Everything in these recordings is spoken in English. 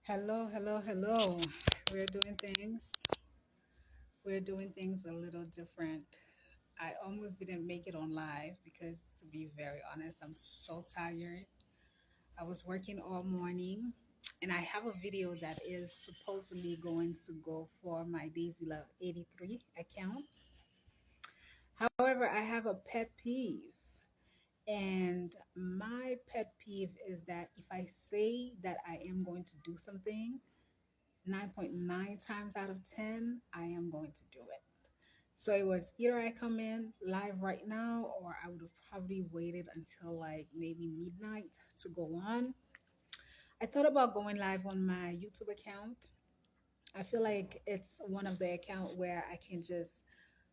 Hello, hello, hello. We're doing things. We're doing things a little different. I almost didn't make it on live because, to be very honest, I'm so tired. I was working all morning and I have a video that is supposedly going to go for my Daisy Love 83 account. However, I have a pet peeve. And my pet peeve is that if I say that I am going to do something, 9.9 times out of 10, I am going to do it. So it was either I come in live right now or I would have probably waited until like maybe midnight to go on. I thought about going live on my YouTube account. I feel like it's one of the account where I can just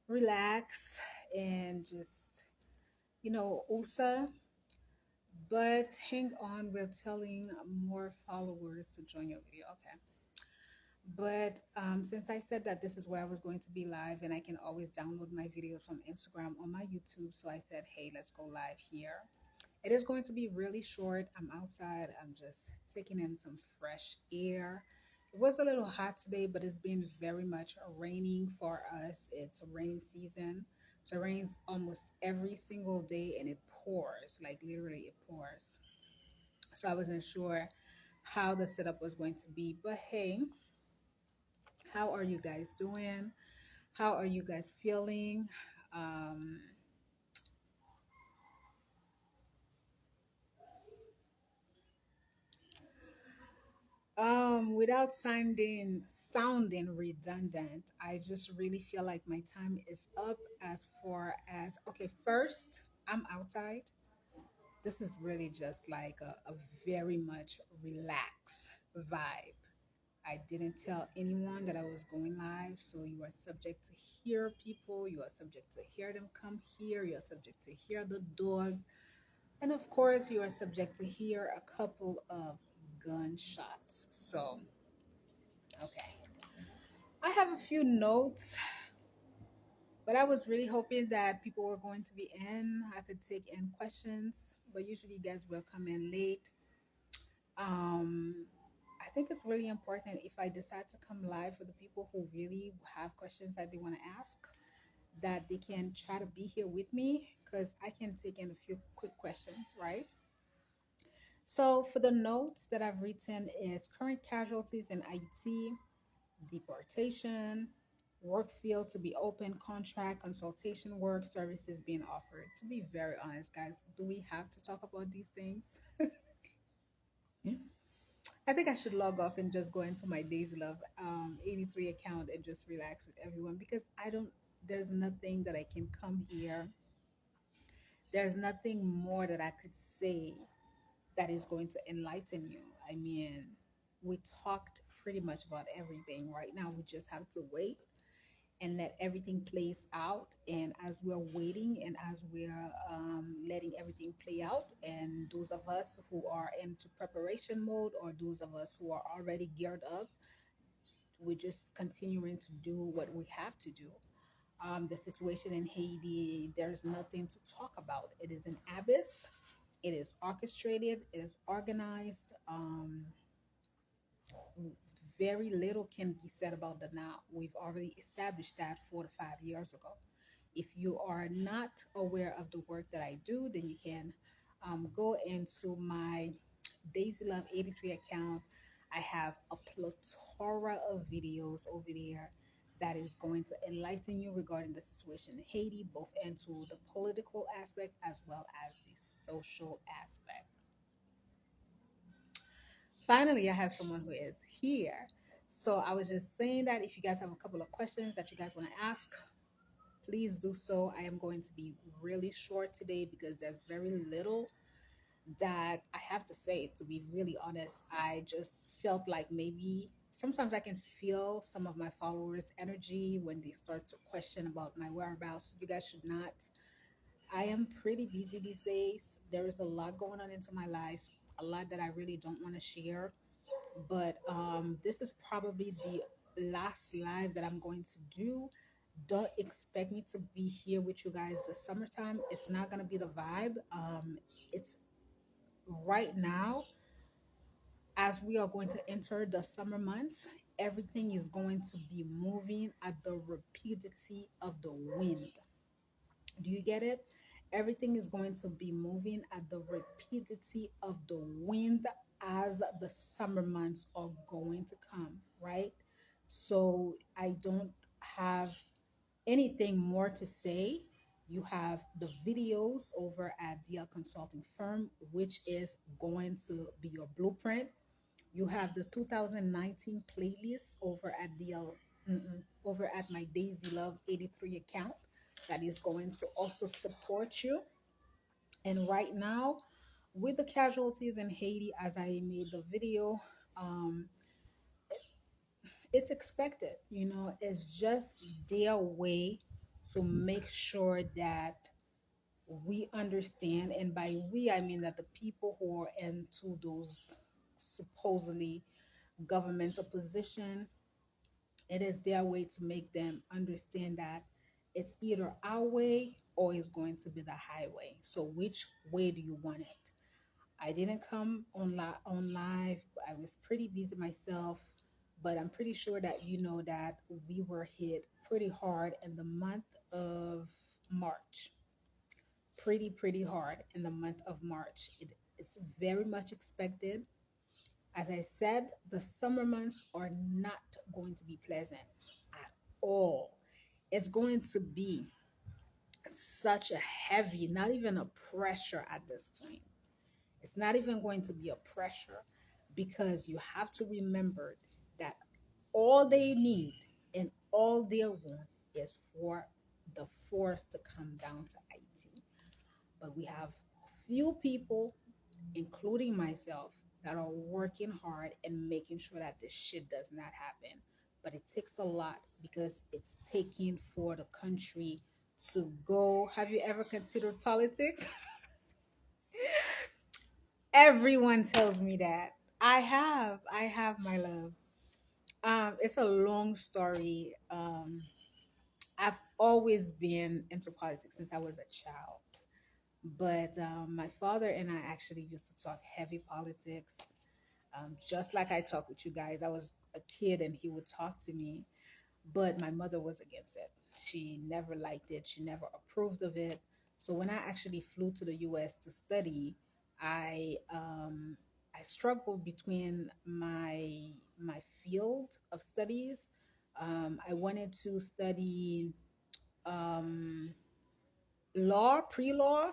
relax and just, USA. But hang on, we're telling more followers to join your video. Okay. But since I said that this is where I was going to be live and I can always download my videos from Instagram or my YouTube, so I said, hey, let's go live here. It is going to be really short. I'm outside, I'm just taking in some fresh air. It was a little hot today, but it's been very much raining for us. It's a rainy season. So it rains almost every single day and it pours, like literally it pours. So I wasn't sure how the setup was going to be, but hey, how are you guys doing? How are you guys feeling? Um, without sounding redundant, I just really feel like my time is up as far as okay, first, I'm outside. This is really just like a very much relaxed vibe. I didn't tell anyone that I was going live, so you are subject to hear people, you are subject to hear them come here, you are subject to hear the dog. And of course, you are subject to hear a couple of gunshots. So, okay. I have a few notes, but I was really hoping that people were going to be in. I could take in questions, but usually you guys will come in late. Um, I think it's really important if I decide to come live for the people who really have questions that they want to ask, that they can try to be here with me because I can take in a few quick questions, right? So for the notes that I've written is current casualties in IT, deportation, work field to be open, contract, consultation work, services being offered. To be very honest, guys, do we have to talk about these things? I think I should log off and just go into my Daisy Love 83 account and just relax with everyone because there's nothing that I can come here. There's nothing more that I could say that is going to enlighten you. I mean, we talked pretty much about everything. Right now, we just have to wait and let everything plays out. And as we're waiting and as we're letting everything play out, and those of us who are into preparation mode or those of us who are already geared up, we're just continuing to do what we have to do. The situation in Haiti, there's nothing to talk about. It is an abyss. It is orchestrated. It is organized. Very little can be said about the now. We've already established that 4 to 5 years ago. If you are not aware of the work that I do, then you can go into my Daisy Love 83 account. I have a plethora of videos over there that is going to enlighten you regarding the situation in Haiti, both into the political aspect as well as the social aspect. Finally, I have someone who is here. So I was just saying that if you guys have a couple of questions that you guys want to ask, please do so. I am going to be really short today because there's very little that I have to say. To be really honest, I just felt like maybe sometimes I can feel some of my followers' energy when they start to question about my whereabouts. You guys should not. I am pretty busy these days. There is a lot going on into my life, a lot that I really don't want to share. But this is probably the last live that I'm going to do. Don't expect me to be here with you guys this summertime. It's not gonna be the vibe. It's right now. as we are going to enter the summer months, everything is going to be moving at the rapidity of the wind. Do you get it? Everything is going to be moving at the rapidity of the wind as the summer months are going to come, right? So I don't have anything more to say. You have the videos over at DL Consulting Firm, which is going to be your blueprint. You have the 2019 playlist over at over at my Daisy Love 83 account that is going to also support you. And right now, with the casualties in Haiti, as I made the video, um, it's expected. It's just their way to make sure that we understand, and by we I mean that the people who are into those supposedly governmental position, it is their way to make them understand that it's either our way or it's going to be the highway. So which way do you want it? I didn't come on live. I was pretty busy myself, but I'm pretty sure that you know that we were hit pretty hard in the month of March. Pretty hard in the month of March. It's very much expected. As I said, the summer months are not going to be pleasant at all. It's going to be such a heavy, not even a pressure at this point. It's not even going to be a pressure because you have to remember that all they need and all they want is for the force to come down to Haiti. But we have few people, including myself, that are working hard and making sure that this shit does not happen. But it takes a lot because it's taking for the country to go. Have you ever considered politics? Everyone tells me that. I have my love. It's a long story. I've always been into politics since I was a child. But my father and I actually used to talk heavy politics. Just like I talk with you guys, I was a kid and he would talk to me, but my mother was against it. She never liked it, she never approved of it. So when I actually flew to the US to study, I I struggled between my field of studies. I wanted to study um, law, pre-law,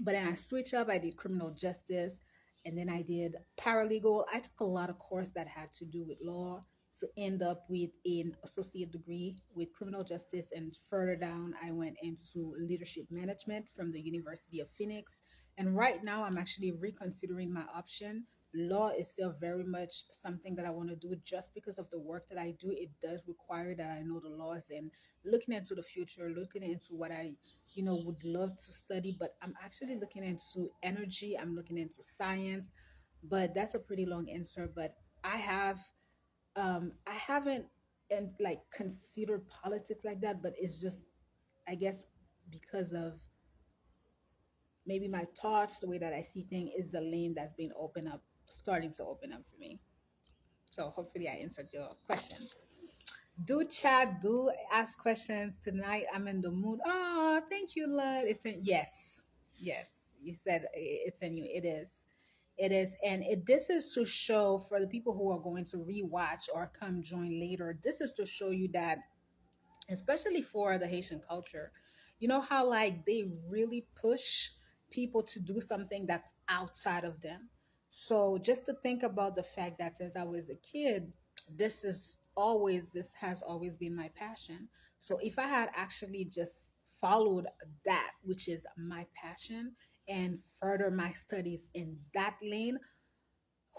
but then I switched up. I did criminal justice, and then I did paralegal. I took a lot of course that had to do with law to end up with an associate degree with criminal justice. And further down, I went into leadership management from the University of Phoenix. And right now, I'm actually reconsidering my option. Law is still very much something that I want to do just because of the work that I do. It does require that I know the laws, and looking into the future, looking into what I would love to study, but I'm actually looking into energy, I'm looking into science. But that's a pretty long answer. But I haven't and like considered politics like that, but it's just, I guess, because of maybe my thoughts, the way that I see things is the lane that's been open up, starting to open up for me. So hopefully I answered your question. Do chat, do ask questions tonight. I'm in the mood. Oh, thank you, love. It's in, yes, yes. You said it's in you. It is. It is. And this is to show for the people who are going to rewatch or come join later. This is to show you that, especially for the Haitian culture. You know how like they really push people to do something that's outside of them. So just to think about the fact that since I was a kid, this has always been my passion. So if I had actually just followed that, which is my passion, and further my studies in that lane,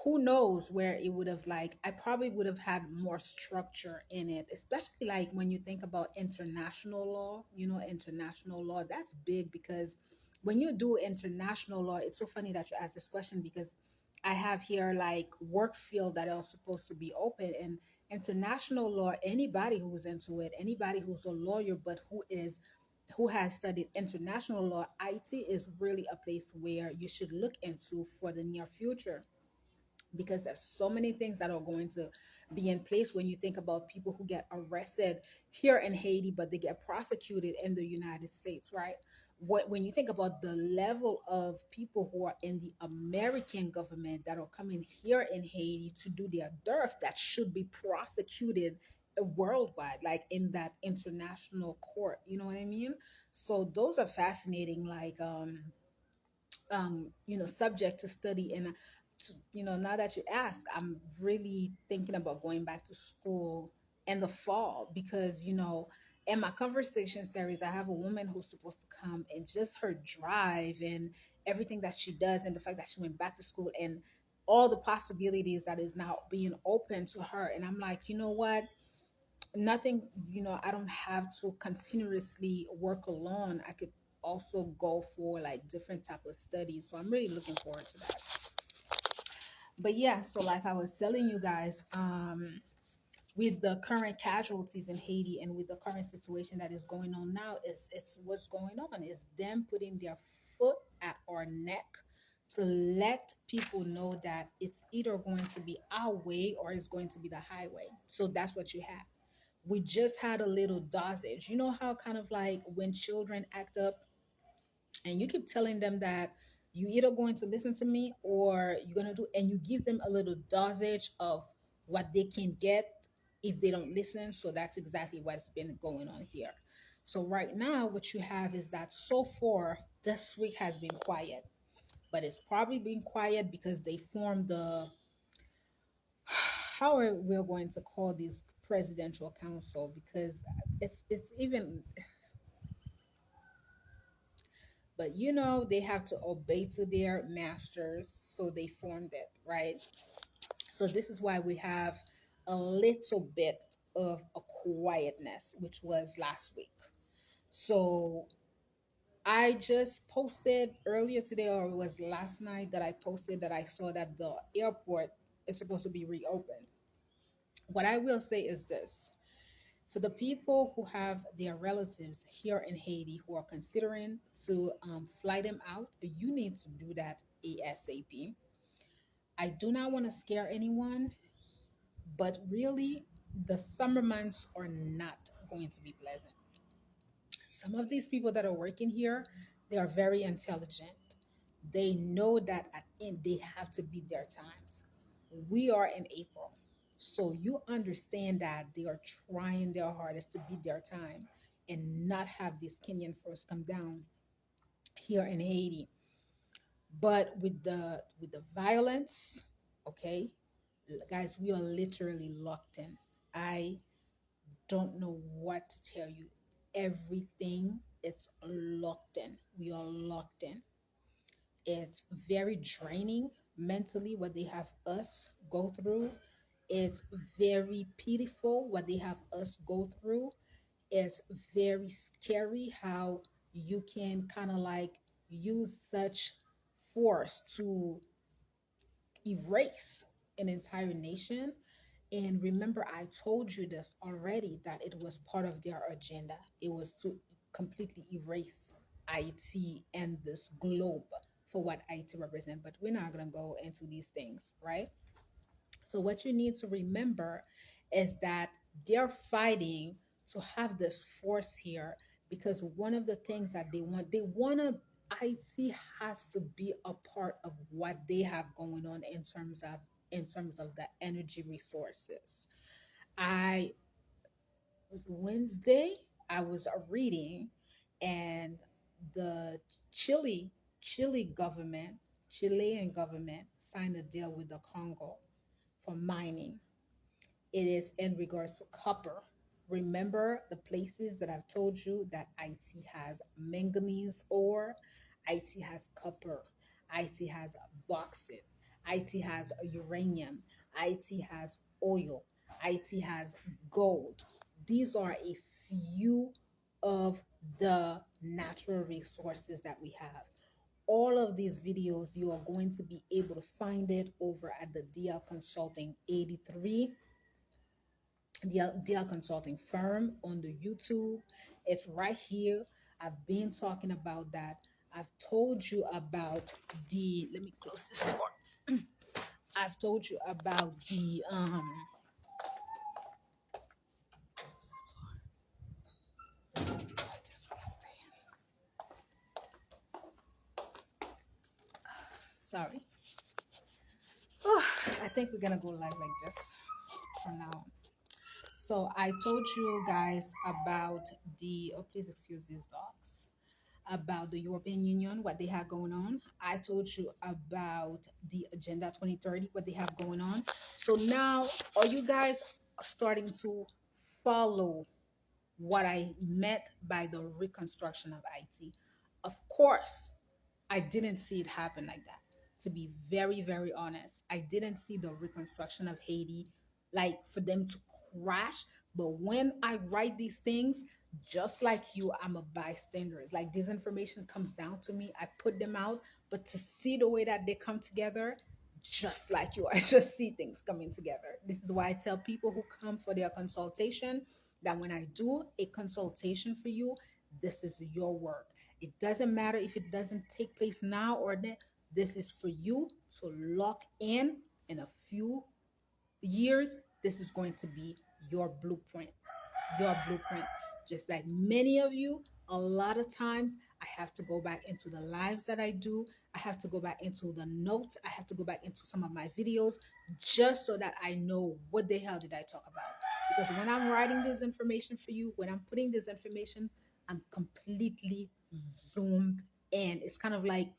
who knows where it would have, like, I probably would have had more structure in it, especially like when you think about international law. International law, that's big because when you do international law, it's so funny that you asked this question because I have here like work field that are supposed to be open. And international law, anybody who's into it, anybody who's a lawyer but who has studied international law, IT is really a place where you should look into for the near future, because there's so many things that are going to be in place when you think about people who get arrested here in Haiti, but they get prosecuted in the United States, right? When you think about the level of people who are in the American government that are coming here in Haiti to do their dirt that should be prosecuted worldwide, like in that international court, you know what I mean? So those are fascinating, like subject to study. And now that you ask, I'm really thinking about going back to school in the fall, because in my conversation series I have a woman who's supposed to come, and just her drive and everything that she does, and the fact that she went back to school, and all the possibilities that is now being open to her. And I'm like, you know what, nothing, I don't have to continuously work alone. I could also go for like different type of studies, so I'm really looking forward to that. But yeah, so like I was telling you guys, with the current casualties in Haiti, and with the current situation that is going on now, it's what's going on is them putting their foot at our neck to let people know that it's either going to be our way or it's going to be the highway. So that's what you have. We just had a little dosage. You know how kind of like when children act up and you keep telling them that you either going to listen to me or you're going to do, and you give them a little dosage of what they can get if they don't listen. So that's exactly what's been going on here. So right now what you have is that so far this week has been quiet, but it's probably been quiet because they formed the how are we going to call this presidential council, because it's even, but they have to obey to their masters, so they formed it, right? So this is why we have a little bit of a quietness, which was last week. So I just posted earlier today, or it was last night that I posted, that I saw that the airport is supposed to be reopened. What I will say is this: for the people who have their relatives here in Haiti who are considering to fly them out, you need to do that ASAP. I do not want to scare anyone, but really, the summer months are not going to be pleasant. Some of these people that are working here, they are very intelligent. They know that at end they have to beat their times. We are in April. So you understand that they are trying their hardest to beat their time and not have this Kenyan force come down here in Haiti. But with the violence, okay, guys, we are literally locked in. I don't know what to tell you. Everything is locked in. We are locked in. It's very draining mentally what they have us go through. It's very pitiful what they have us go through. It's very scary how you can kind of like use such force to erase an entire nation. And remember, I told you this already, that it was part of their agenda. It was to completely erase IT and this globe for what IT represent. But we're not going to go into these things, right? So what you need to remember is that they're fighting to have this force here, because one of the things that they want to IT has to be a part of what they have going on in terms of the energy resources. I was Wednesday, I was reading, and the Chile Chile government, Chilean government signed a deal with the Congo for mining. It is in regards to copper. Remember the places that I've told you that IT has manganese ore, IT has copper, IT has bauxite, IT has uranium, IT has oil, IT has gold. These are a few of the natural resources that we have. All of these videos, you are going to be able to find it over at the DL Consulting 83, DL Consulting firm on the YouTube. It's right here. I've been talking about that. I've told you about let me close this door. I've have told you about the sorry. I think we're gonna go live like this from now on. So I told you guys about the oh please excuse these dogs. About the European Union, what they have going on. I told you about the Agenda 2030, what they have going on. So now are you guys starting to follow what I meant by the reconstruction of IT? Of course, I didn't see it happen like that. To be very, very honest, I didn't see the reconstruction of Haiti like for them to crash. But when I write these things, just like you, I'm a bystander. It's like this information comes down to me, I put them out, but to see the way that they come together, just like you, I just see things coming together. This is why I tell people who come for their consultation that when I do a consultation for you, this is your work. It doesn't matter if it doesn't take place now or then. This is for you to lock in a few years. This is going to be your blueprint. Your blueprint. Just like many of you, a lot of times I have to go back into the lives that I do. I have to go back into the notes. I have to go back into some of my videos just so that I know what the hell did I talk about. Because when I'm writing this information for you, when I'm putting this information, I'm completely zoomed in. It's kind of like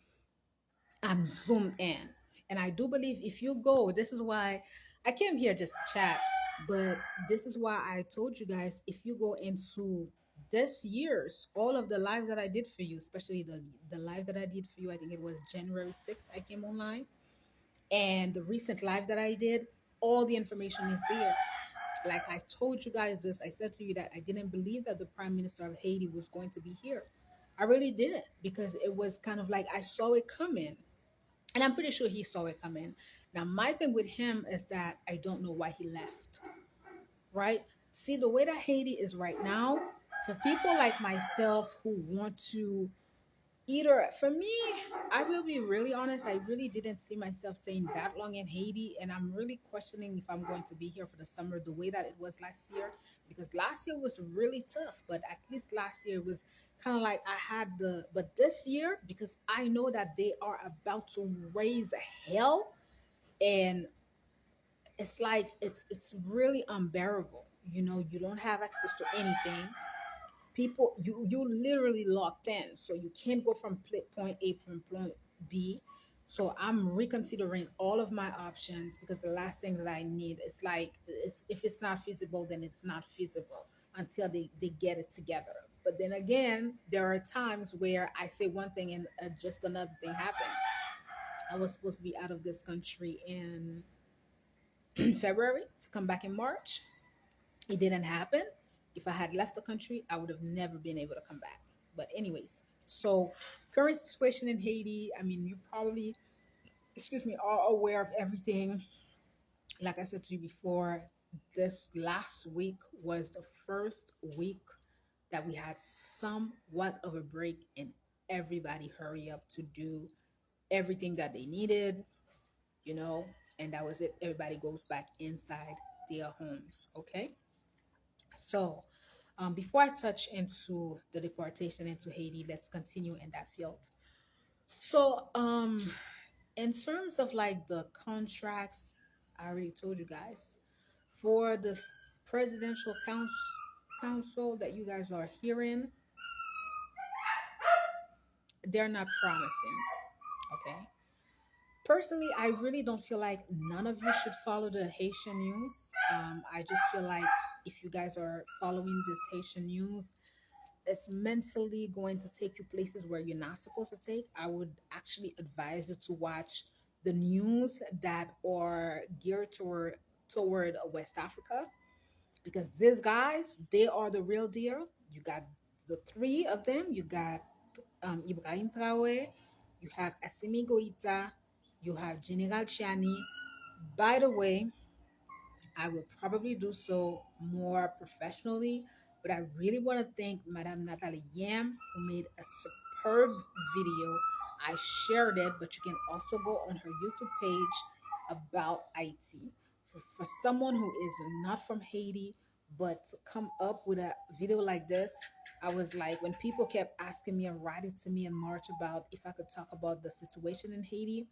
I'm zoomed in. And I do believe if you go, this is why I came here just to chat, but this is why I told you guys if you go into this year's all of the lives that I did for you, especially the live that I did for you, I think it was January 6th I came online, and the recent live that I did, all the information is there. Like I told you guys this, I said to you that I didn't believe that the Prime Minister of Haiti was going to be here. I really didn't because it was kind of like I saw it coming, and I'm pretty sure he saw it coming. Now, my thing with him is that I don't know why he left, right? See, the way that Haiti is right now, for people like myself who want to either, for me, I will be really honest, I really didn't see myself staying that long in Haiti. And I'm really questioning if I'm going to be here for the summer the way that it was last year, because last year was really tough, but at least last year was kind of like I had but this year, because I know that they are about to raise hell, and it's like it's really unbearable. You don't have access to anything. People, you literally locked in, so you can't go from point A to point B. So I'm reconsidering all of my options, because the last thing that I need is like if it's not feasible, then it's not feasible until they get it together. But then again, there are times where I say one thing and just another thing happened. I was supposed to be out of this country in February to come back in March. It didn't happen. If I had left the country, I would have never been able to come back. But anyways, so current situation in Haiti, I mean, you probably, excuse me, are aware of everything. Like I said to you before, this last week was the first week that we had somewhat of a break, and everybody hurry up to do everything that they needed, you know, and that was it. Everybody goes back inside their homes. Okay. So, before I touch into the deportation into Haiti, let's continue in that field. So, in terms of like the contracts, I already told you guys for the presidential council that you guys are hearing, they're not promising. Okay. Personally, I really don't feel like none of you should follow the Haitian news. I just feel like if you guys are following this Haitian news, it's mentally going to take you places where you're not supposed to take. I would actually advise you to watch the news that are geared toward West Africa, because these guys, they are the real deal. You got the three of them. You got Ibrahim Traore, you have Assimi Goita, you have General Chiani. By the way, I will probably do so more professionally, but I really want to thank Madame Natalie Yam, who made a superb video. I shared it, but you can also go on her YouTube page about Haiti. For someone who is not from Haiti, but to come up with a video like this, I was like, when people kept asking me and writing to me in March about if I could talk about the situation in Haiti,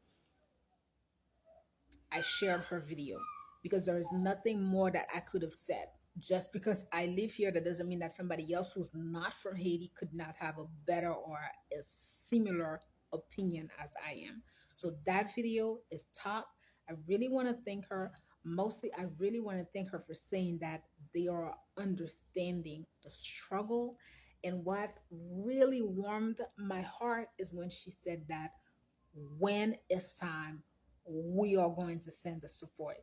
I shared her video because there is nothing more that I could have said. Just because I live here, that doesn't mean that somebody else who's not from Haiti could not have a better or a similar opinion as I am. So that video is top. I really want to thank her. Mostly, I really want to thank her for saying that they are understanding the struggle. And what really warmed my heart is when she said that when it's time, we are going to send the support.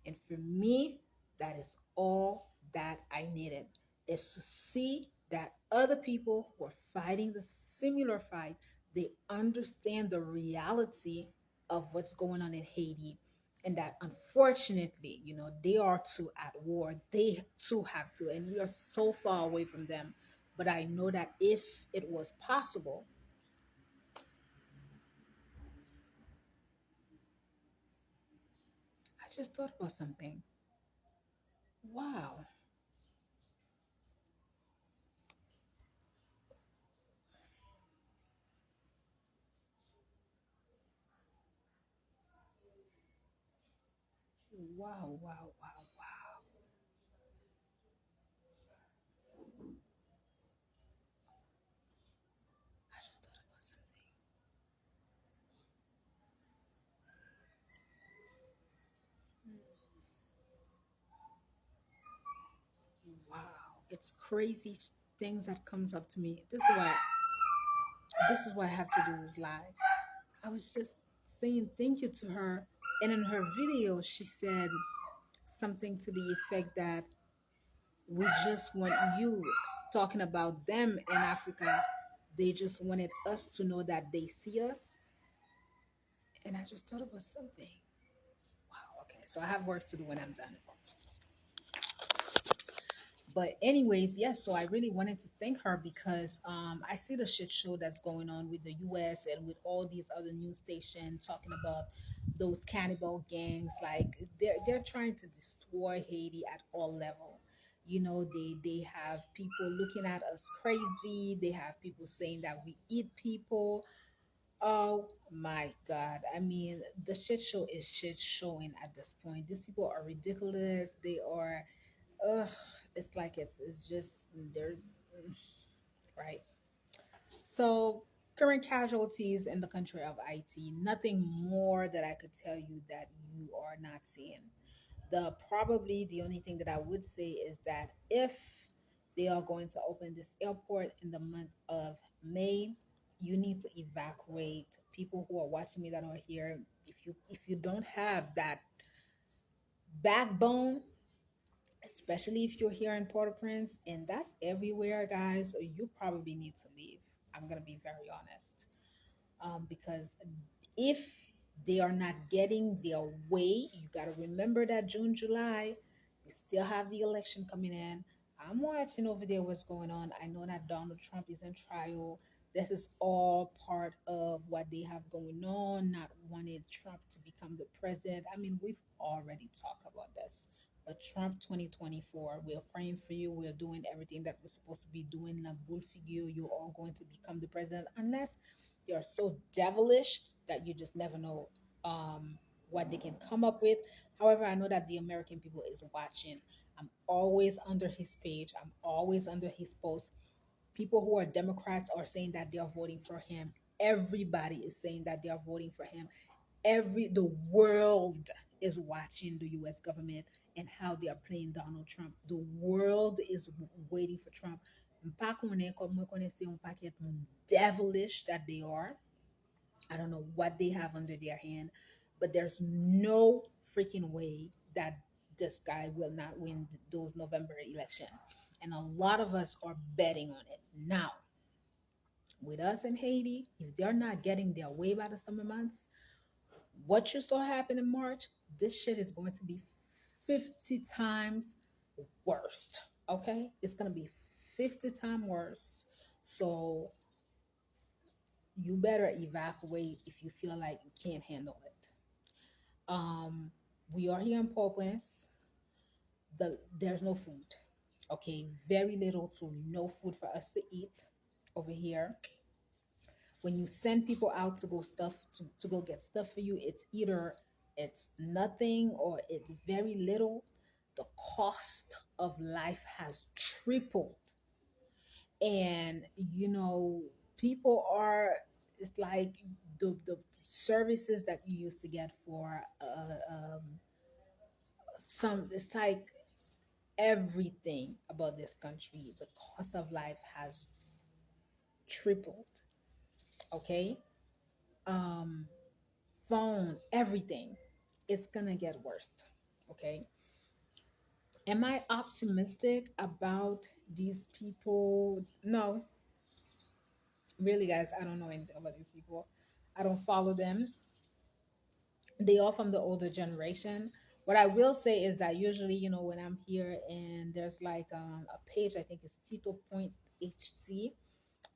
And for me, that is all that I needed, is to see that other people who are fighting the similar fight, they understand the reality of what's going on in Haiti. And that unfortunately, they are too at war. They too have to, and we are so far away from them. But I know that if it was possible, I just thought about something. Wow. Wow, wow, wow, wow. I just thought about something. Wow. It's crazy things that comes up to me. This is why I have to do this live. I was just saying thank you to her. And in her video, she said something to the effect that we just want you, talking about them in Africa. They just wanted us to know that they see us. And I just thought about something. Wow, okay. So I have work to do when I'm done. But anyways, yes, so I really wanted to thank her because I see the shit show that's going on with the US and with all these other news stations talking about those cannibal gangs. Like they're trying to destroy Haiti at all level. They have people looking at us crazy. They have people saying that we eat people. Oh my God. I mean, the shit show is shit showing at this point. These people are ridiculous. They are, ugh, it's like it's just, there's, right. So, current casualties in the country of IT, nothing more that I could tell you that you are not seeing. The only thing that I would say is that if they are going to open this airport in the month of May, you need to evacuate people who are watching me that are here. If you don't have that backbone, especially if you're here in Port-au-Prince, and that's everywhere, guys, you probably need to leave. I'm gonna be very honest, because if they are not getting their way, you got to remember that June, July, you still have the election coming in. I'm watching over there what's going on. I know that Donald Trump is in trial. This is all part of what they have going on, not wanting Trump to become the president. I mean, we've already talked about this. But Trump 2024, we're praying for you. We're doing everything that we're supposed to be doing. La bull figure, you're all going to become the president unless they are so devilish that you just never know what they can come up with. However, I know that the American people is watching. I'm always under his page. I'm always under his post. People who are Democrats are saying that they are voting for him. Everybody is saying that they are voting for him. The world is watching the US government and how they are playing Donald Trump. The world is waiting for Trump. Mpa konen kom mwen konen se yon paket moun devilish that they are. I don't know what they have under their hand, but there's no freaking way that this guy will not win those November election. And a lot of us are betting on it. Now, with us in Haiti, if they're not getting their way by the summer months, what you saw happen in March, this shit is going to be 50 times worse. Okay? It's going to be 50 times worse. So you better evacuate if you feel like you can't handle it. Um, we are here in Port-au-Prince. There's no food. Okay, very little to no food for us to eat over here. When you send people out to go get stuff for you, it's either it's nothing or it's very little. The cost of life has tripled, and people are, it's like the services that you used to get for some, it's like everything about this country, the cost of life has tripled. Okay. um Phone, everything, it's gonna get worse. Okay. Am I optimistic about these people? No, really, guys, I don't know anything about these people. I don't follow them. They are from the older generation. What I will say is that usually, when I'm here and there's like a page, I think it's Tito.ht,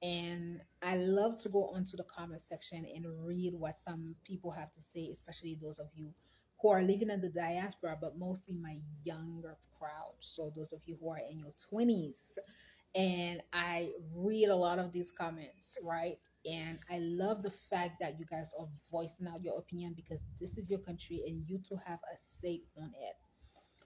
and I love to go onto the comment section and read what some people have to say, especially those of you who are living in the diaspora, but mostly my younger crowd. So those of you who are in your 20s, and I read a lot of these comments, right? And I love the fact that you guys are voicing out your opinion because this is your country and you two have a say on it.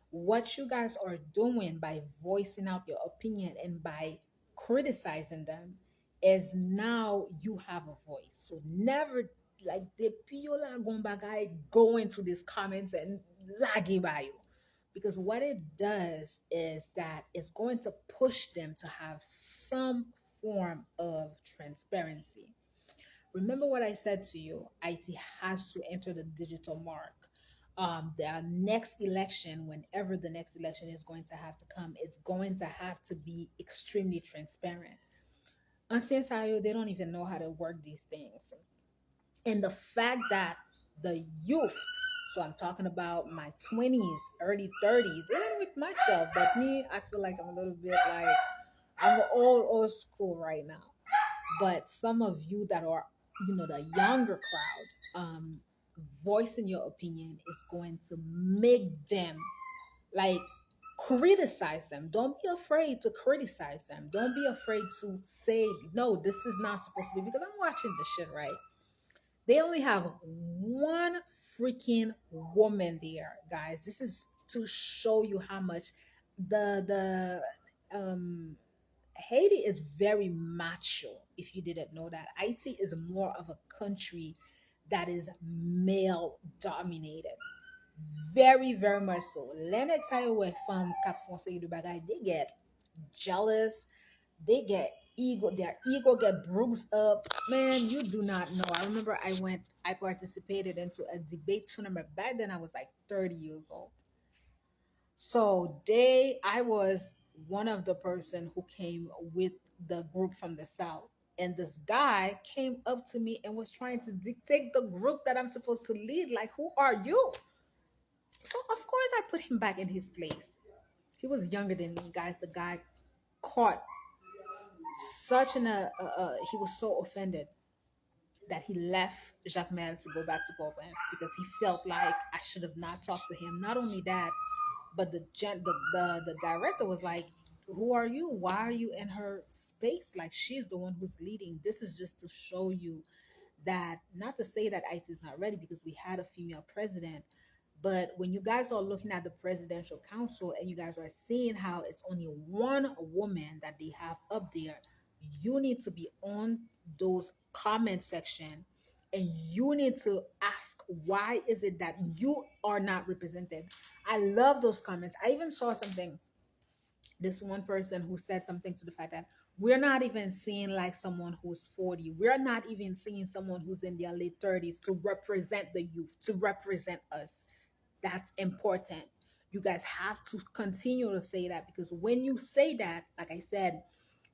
What you guys are doing by voicing out your opinion and by criticizing them is now you have a voice. So never, like, the piola gombagai, go into these comments and lagi by you, because what it does is that it's going to push them to have some form of transparency. Remember what I said to you, IT has to enter the digital mark. The next election, whenever the next election is going to have to come, it's going to have to be extremely transparent. On CSIO, they don't even know how to work these things. And the fact that the youth, so I'm talking about my 20s, early 30s, even with myself, but me, I feel like I'm a little bit like, I'm old school right now. But some of you that are, the younger crowd, voicing your opinion is going to make them, like, criticize them. Don't be afraid to criticize them. Don't be afraid to say, no, this is not supposed to be, because I'm watching this shit, right? They only have one freaking woman there, guys. This is to show you how much the Haiti is very macho. If you didn't know that, Haiti is more of a country that is male dominated. Very, very much so. Lennox Highway from Cap Fonse du Bagay, they get jealous, they get ego, their ego get bruised up. Man, you do not know. I remember I participated into a debate tournament. Back then I was like 30 years old. So I was one of the person who came with the group from the South. And this guy came up to me and was trying to dictate the group that I'm supposed to lead. Like, who are you? So of course I put him back in his place. He was younger than me, guys. The guy caught such he was so offended that he left Jacques Mel to go back to Port-au-Prince because he felt like I should have not talked to him. Not only that, but the director was like, "Who are you? Why are you in her space? Like, she's the one who's leading. This is just to show you that, not to say that IT is not ready, because we had a female president, but when you guys are looking at the presidential council and you guys are seeing how it's only one woman that they have up there, you need to be on those comment section and you need to ask, why is it that you are not represented? I love those comments. I even saw something, this one person who said something to the fact that we're not even seeing like someone who's 40, we're not even seeing someone who's in their late 30s to represent the youth, to represent us. That's important. You guys have to continue to say that, because when you say that, like I said,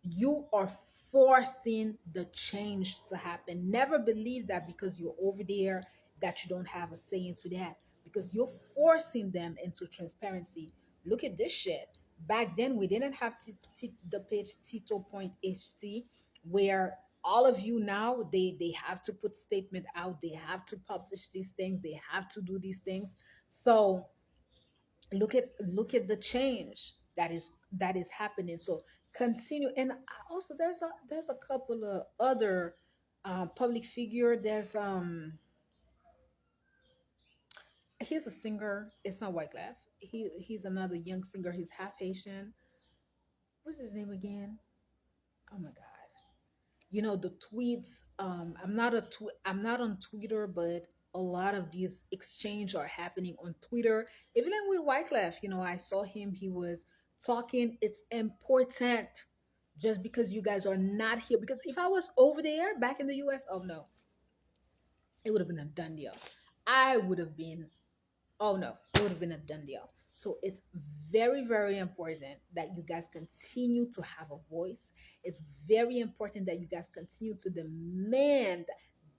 you are forcing the change to happen. Never believe that because you're over there that you don't have a say into that, because you're forcing them into transparency. Look at this shit. Back then, we didn't have the page Tito.ht where all of you now, they have to put statement out, they have to publish these things, they have to do these things. So look at the change that is happening. So continue. And also there's a couple of other public figure. There's he's a singer. It's not Wyclef. He's another young singer. He's half Haitian. What's his name again? Oh my god. The tweets. I'm not on Twitter, but a lot of these exchange are happening on Twitter. Even like with Wyclef, I saw him. He was talking. It's important. Just because you guys are not here, because if I was over there back in the US, oh no, it would have been a done deal. I would have been Oh no, it would have been a done deal. So it's very, very important that you guys continue to have a voice. It's very important that you guys continue to demand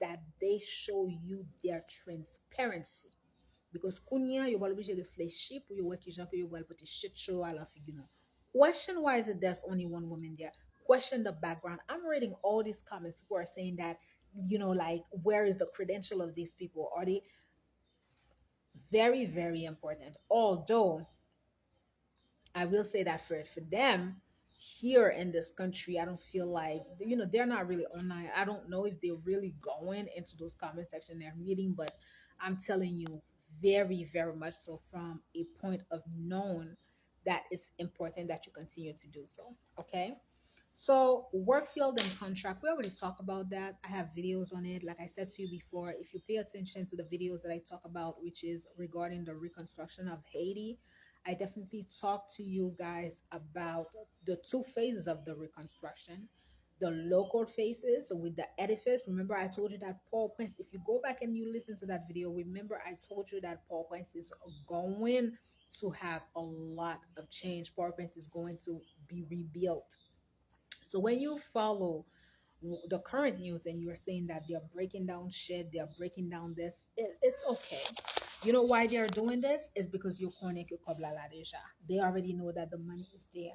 that they show you their transparency. Because kunya you will be reflechi pour you work que you will put a shit show à la figure. Question why is it there's only one woman there? Question the background. I'm reading all these comments. People are saying that, like, where is the credential of these people? Are they very, very important? Although I will say that for them here in this country, I don't feel like, they're not really online. I don't know if they're really going into those comment section they're reading, but I'm telling you, very, very much so, from a point of known, that it's important that you continue to do so. Okay. So work field and contract, we already talked about that. I have videos on it. Like I said to you before, if you pay attention to the videos that I talk about, which is regarding the reconstruction of Haiti, I definitely talk to you guys about the two phases of the reconstruction. The local phases with the edifice. Remember, I told you that Paul Prince, if you go back and you listen to that video, remember I told you that Paul Prince is going to have a lot of change. Paul Prince is going to be rebuilt. So when you follow the current news and you're saying that they're breaking down shit, they're breaking down this, it's okay. You know why they're doing this? Is because you connect your Koblala deja. They already know that the money is there.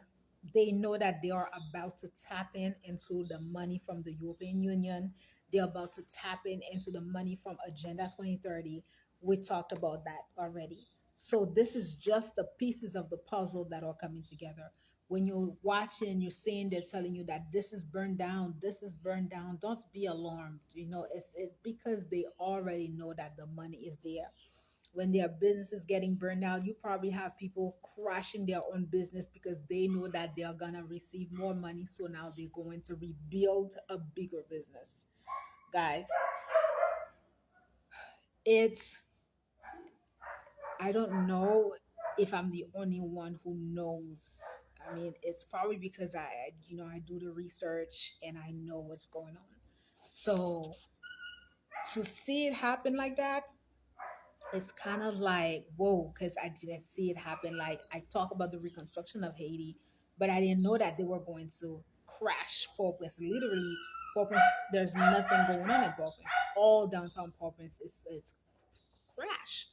They know that they are about to tap into the money from the European Union. They're about to tap into the money from Agenda 2030. We talked about that already. So this is just the pieces of the puzzle that are coming together. When you're watching, you're seeing they're telling you that this is burned down, this is burned down. Don't be alarmed. It's because they already know that the money is there. When their business is getting burned out, you probably have people crashing their own business because they know that they're gonna receive more money. So now they're going to rebuild a bigger business. Guys, it's I don't know if I'm the only one who knows. I mean, it's probably because I do the research and I know what's going on. So to see it happen like that, it's kind of like, whoa, because I didn't see it happen. Like, I talk about the reconstruction of Haiti, but I didn't know that they were going to crash Port-au-Prince. Literally, Port-au-Prince, there's nothing going on in Port-au-Prince. All downtown Port-au-Prince is crash.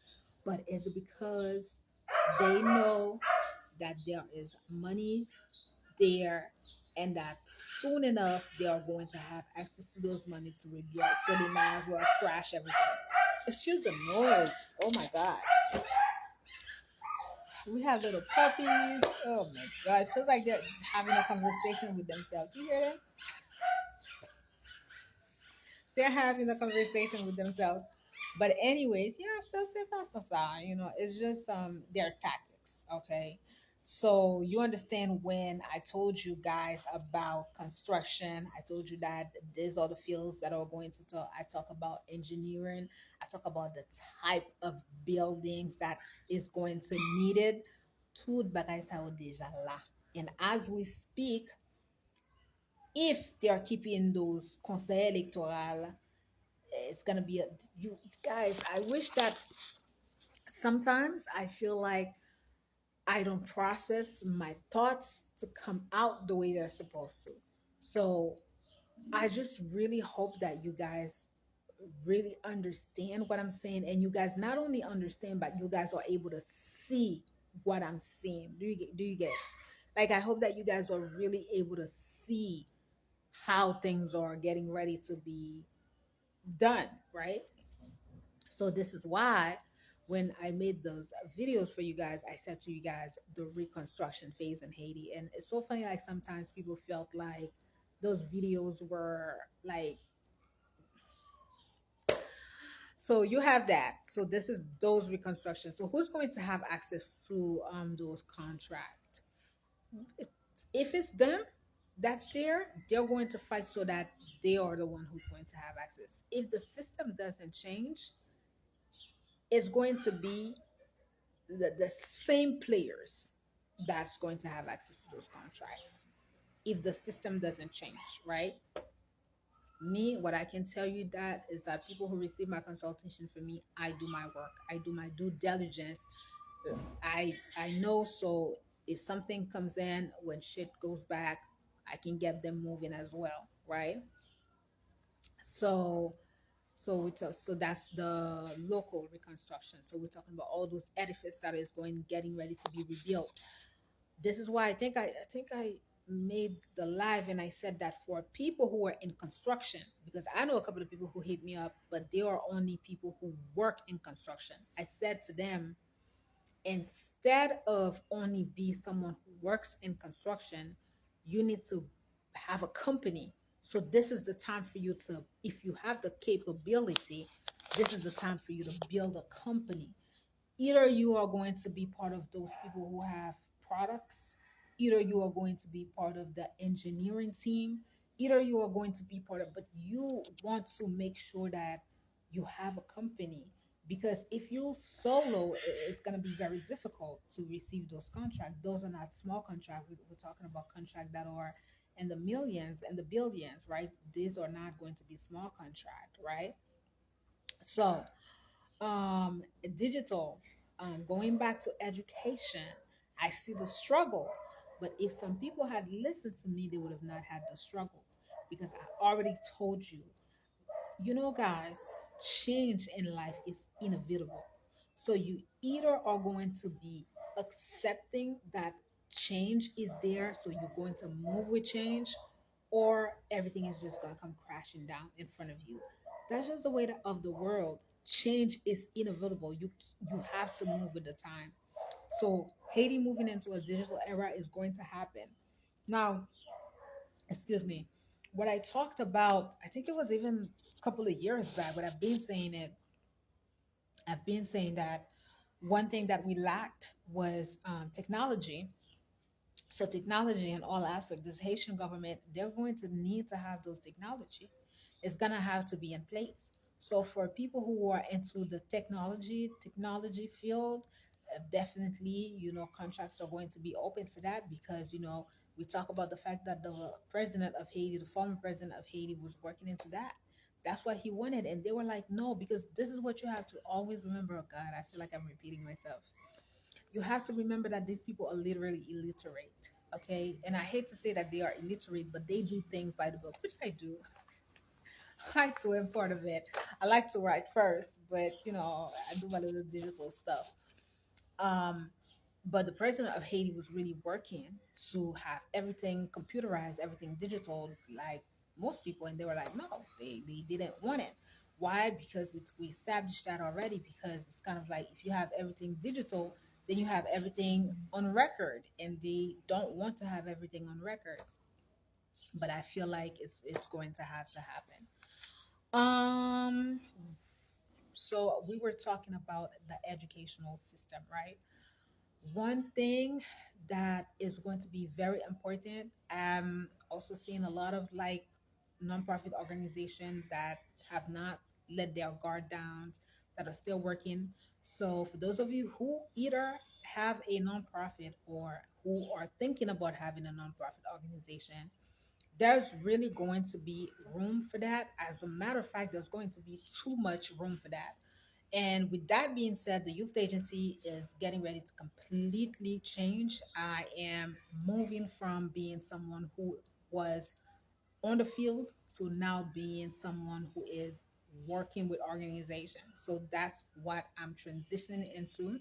But is it because they know that there is money there and that soon enough they are going to have access to those money to rebuild? So they might as well crash everything. Excuse the noise. Oh my God. We have little puppies. Oh my God. It feels like they're having a conversation with themselves. You hear them? They're having a conversation with themselves. But anyways, yeah, so c'est pas ça. It's just their tactics, okay? So you understand when I told you guys about construction, I told you that these are the fields that are going to talk. I talk about engineering, I talk about the type of buildings that is going to needed. Tout bagay sa yo deja la. And as we speak, if they are keeping those conseils électoraux, it's gonna be you guys. I wish that sometimes I feel like I don't process my thoughts to come out the way they're supposed to. So I just really hope that you guys really understand what I'm saying, and you guys not only understand, but you guys are able to see what I'm saying. Do you get? Like, I hope that you guys are really able to see how things are getting ready to be done, right? So this is why when I made those videos for you guys, I said to you guys the reconstruction phase in Haiti. And it's so funny, like sometimes people felt like those videos were like, so you have that. So this is those reconstructions. So who's going to have access to those contracts? If it's them that's there, they're going to fight so that they are the one who's going to have access. If the system doesn't change, it's going to be the same players that's going to have access to those contracts if the system doesn't change, right? Me, what I can tell you that is that people who receive my consultation from me, I do my work, I do my due diligence. I know, so if something comes in when shit goes back, I can get them moving as well, right? So so that's the local reconstruction. So we're talking about all those edifices that is going getting ready to be rebuilt. This is why I think I made the live and I said that for people who are in construction, because I know a couple of people who hit me up, but they are only people who work in construction. I said to them, instead of only be someone who works in construction, you need to have a company. So this is the time for you to, if you have the capability, this is the time for you to build a company. Either you are going to be part of those people who have products, either you are going to be part of the engineering team, either you are going to be part of, but you want to make sure that you have a company, because if you solo, it's going to be very difficult to receive those contracts. Those are not small contracts. We're talking about contracts that are in the millions and the billions, right? These are not going to be small contract, right? So digital, going back to education, I see the struggle, but if some people had listened to me, they would have not had the struggle, because I already told you, guys, change in life is inevitable. So you either are going to be accepting that change is there, so you're going to move with change, or everything is just going to come crashing down in front of you. That's just the way of the world. Change is inevitable. You have to move with the time. So Haiti moving into a digital era is going to happen. Now, excuse me, what I talked about, I think it was even a couple of years back, but I've been saying that one thing that we lacked was technology. So technology in all aspects, this Haitian government, they're going to need to have those technology. It's gonna have to be in place. So for people who are into the technology field, definitely, contracts are going to be open for that, because we talk about the fact that the president of Haiti, the former president of Haiti, was working into that. That's what he wanted, and they were like, no, because this is what you have to always remember. Oh God, I feel like I'm repeating myself. You have to remember that these people are literally illiterate. Okay, and I hate to say that they are illiterate, but they do things by the book, which I do. I too am part of it. I like to write first, but I do my little digital stuff. Um, but the president of Haiti was really working to have everything computerized, everything digital, like most people, and they were like, no, they didn't want it. Why? Because we established that already. Because it's kind of like, if you have everything digital, then you have everything on record, and they don't want to have everything on record. But I feel like it's going to have to happen. Um, so we were talking about the educational system, right? One thing that is going to be very important, also seeing a lot of like nonprofit organizations that have not let their guard down, that are still working. So for those of you who either have a nonprofit or who are thinking about having a nonprofit organization, there's really going to be room for that. As a matter of fact, there's going to be too much room for that. And with that being said, the youth agency is getting ready to completely change. I am moving from being someone who was on the field to now being someone who is working with organizations. So that's what I'm transitioning into,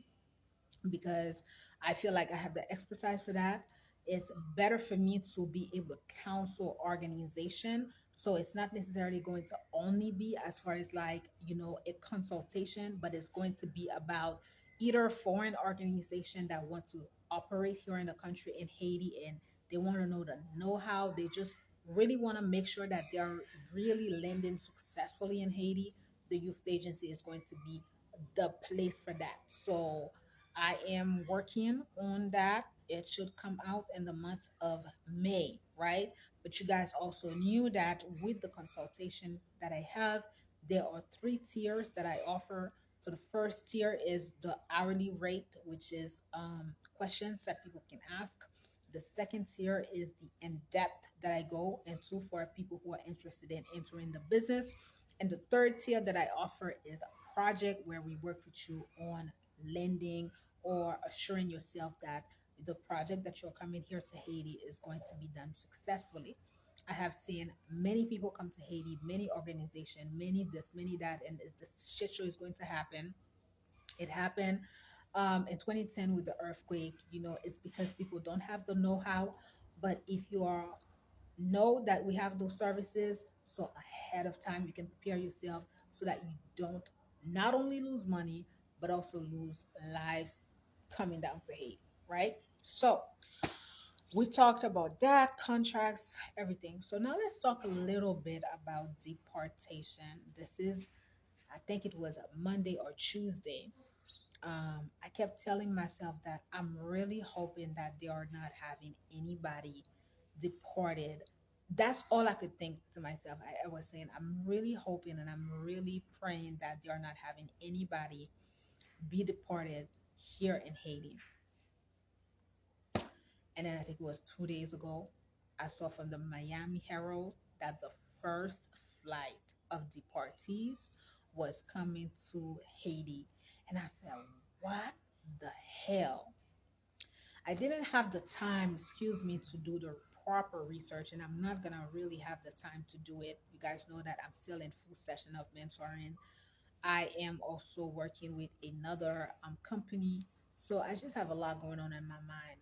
because I feel like I have the expertise for that. it's better for me to be able to counsel organization. So it's not necessarily going to only be as far as like, a consultation, but it's going to be about either foreign organization that want to operate here in the country in Haiti, and they want to know the know-how. They just really want to make sure that they're really lending successfully in Haiti. The youth agency is going to be the place for that. So I am working on that. It should come out in the month of May, right? But you guys also knew that with the consultation that I have, there are three tiers that I offer. So the first tier is the hourly rate, which is questions that people can ask. The second tier is the in depth that I go into for people who are interested in entering the business. And the third tier that I offer is a project where we work with you on lending or assuring yourself that the project that you're coming here to Haiti is going to be done successfully. I have seen many people come to Haiti, many organizations, many this, many that, and this shit show is going to happen. It happened in 2010 with the earthquake. It's because people don't have the know-how. But if you are know that we have those services, so ahead of time you can prepare yourself so that you don't not only lose money but also lose lives coming down to Haiti, right? So we talked about that, contracts, everything. So now let's talk a little bit about deportation. This is, I think it was a Monday or Tuesday. I kept telling myself that I'm really hoping that they are not having anybody deported. That's all I could think to myself. I was saying, I'm really hoping and I'm really praying that they are not having anybody be deported here in Haiti. And then I think it was 2 days ago, I saw from the Miami Herald that the first flight of deportees was coming to Haiti. And I said, what the hell? I didn't have the time, excuse me, to do the proper research, and I'm not gonna really have the time to do it. You guys know that I'm still in full session of mentoring. I am also working with another company. So I just have a lot going on in my mind.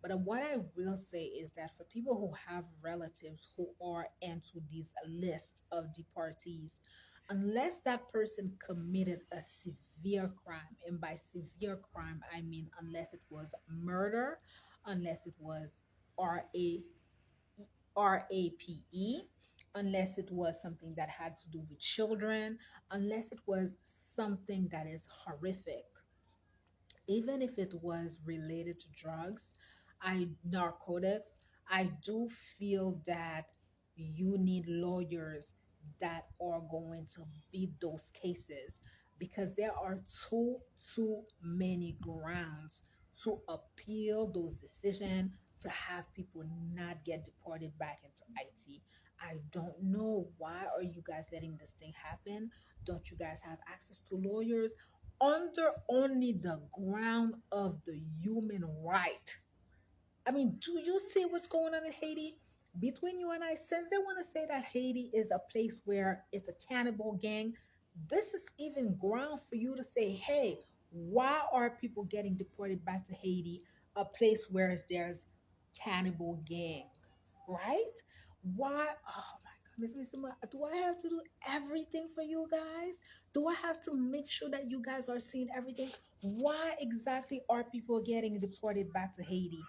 But what I will say is that for people who have relatives who are into these lists of deportees, unless that person committed a severe crime, and by severe crime, I mean unless it was murder, unless it was RA RAPE, unless it was something that had to do with children, unless it was something that is horrific, even if it was related to drugs, narcotics, I do feel that you need lawyers that are going to beat those cases because there are too many grounds to appeal those decisions to have people not get deported back into IT. I don't know, why are you guys letting this thing happen? Don't you guys have access to lawyers under only the ground of the human right? I mean, do you see what's going on in Haiti? Between you and I, since they want to say that Haiti is a place where it's a cannibal gang, this is even ground for you to say, hey, why are people getting deported back to Haiti, a place where there's cannibal gang, right? Why? Oh my goodness, Mr. Do I have to do everything for you guys? Do I have to make sure that you guys are seeing everything? Why exactly are people getting deported back to Haiti?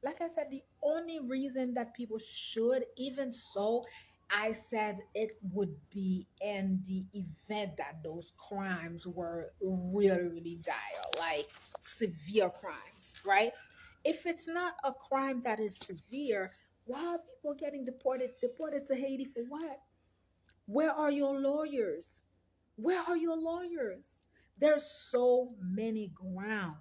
Like I said, the only reason that people should, even so, I said it would be in the event that those crimes were really, really dire, like severe crimes, right? If it's not a crime that is severe, why are people getting deported? Deported to Haiti for what? Where are your lawyers? Where are your lawyers? There's so many ground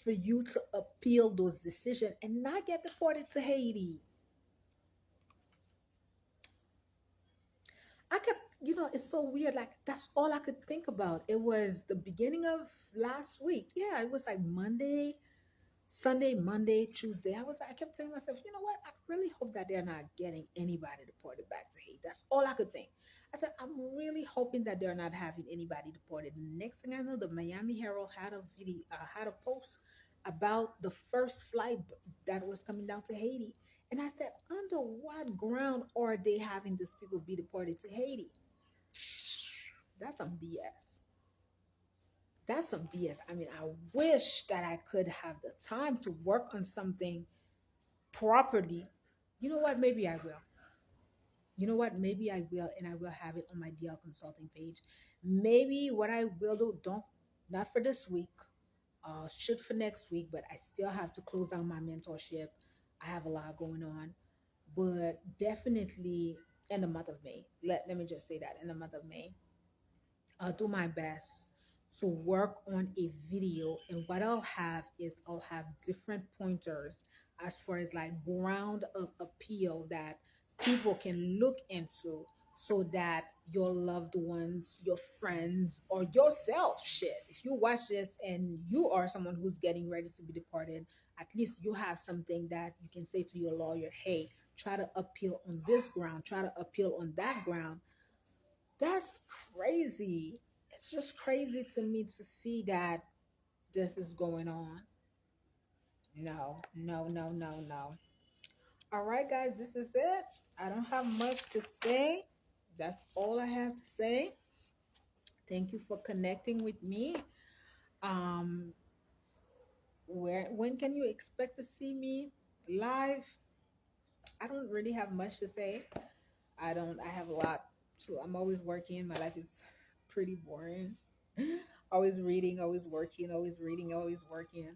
for you to appeal those decisions and not get deported to Haiti. I could, it's so weird. Like, that's all I could think about. It was the beginning of last week. Yeah, it was like Monday, Sunday, Monday, Tuesday. I kept telling myself, you know what? I really hope that they're not getting anybody deported back to Haiti. That's all I could think. I said, I'm really hoping that they're not having anybody deported. And the next thing I know, the Miami Herald had a video, had a post about the first flight that was coming down to Haiti. And I said, under what ground are they having these people be deported to Haiti? That's some BS. That's some BS. I mean, I wish that I could have the time to work on something properly. You know what? Maybe I will. You know what? Maybe I will, and I will have it on my DL consulting page. Maybe what I will do, don't not for this week, should for next week, but I still have to close down my mentorship. I have a lot going on, but definitely in the month of May. Let me just say that in the month of May, I'll do my best to work on a video. And what I'll have is I'll have different pointers as far as like ground of appeal that people can look into so that your loved ones, your friends, or yourself, shit, if you watch this and you are someone who's getting ready to be deported, at least you have something that you can say to your lawyer, hey, try to appeal on this ground, try to appeal on that ground. That's crazy. It's just crazy to me to see that this is going on. No, no, no, no, no. All right, guys, this is it. I don't have much to say. That's all I have to say. Thank you for connecting with me. Um, when can you expect to see me live? I don't really have much to say. I have a lot. So I'm always working. My life is pretty boring. Always reading, always working, always reading, always working.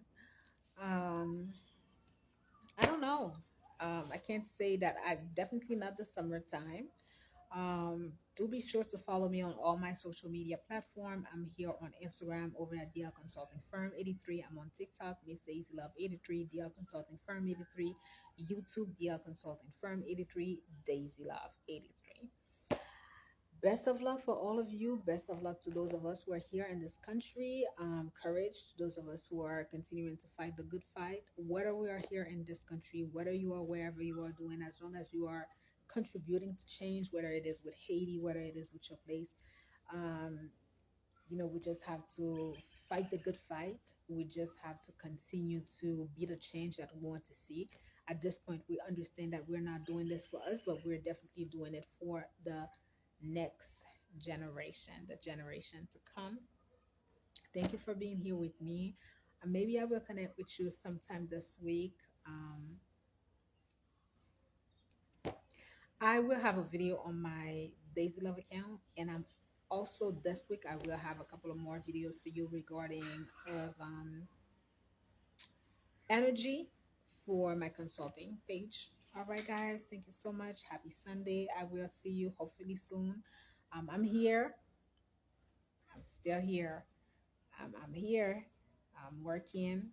Um, I don't know. I can't say that I'm definitely not the summertime. Do be sure to follow me on all my social media platform. I'm here on Instagram over at DL Consulting Firm 83. I'm on TikTok, Miss Daisy Love 83, DL Consulting Firm 83, YouTube DL Consulting Firm 83, Daisy Love 83. Best of luck for all of you. Best of luck to those of us who are here in this country. Courage to those of us who are continuing to fight the good fight. Whether we are here in this country, whether you are wherever you are doing, as long as you are contributing to change, whether it is with Haiti, whether it is with your place, um, we just have to fight the good fight. We just have to continue to be the change that we want to see. At this point, we understand that we're not doing this for us, but we're definitely doing it for the next generation, the generation to come. Thank you for being here with me. Maybe I will connect with you sometime this week. Um, I will have a video on my Daisy Love account, and I'm also this week I will have a couple of more videos for you regarding of energy for my consulting page. All right, guys, thank you so much. Happy Sunday. I will see you hopefully soon. I'm here. I'm still here. I'm here. I'm working,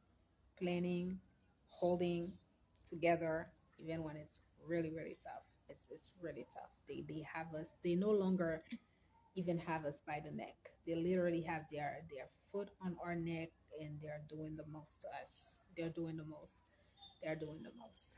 planning, holding together, even when it's really, really tough. It's really tough. They have us. They no longer even have us by the neck. They literally have their foot on our neck, and they're doing the most to us. They're doing the most. They're doing the most.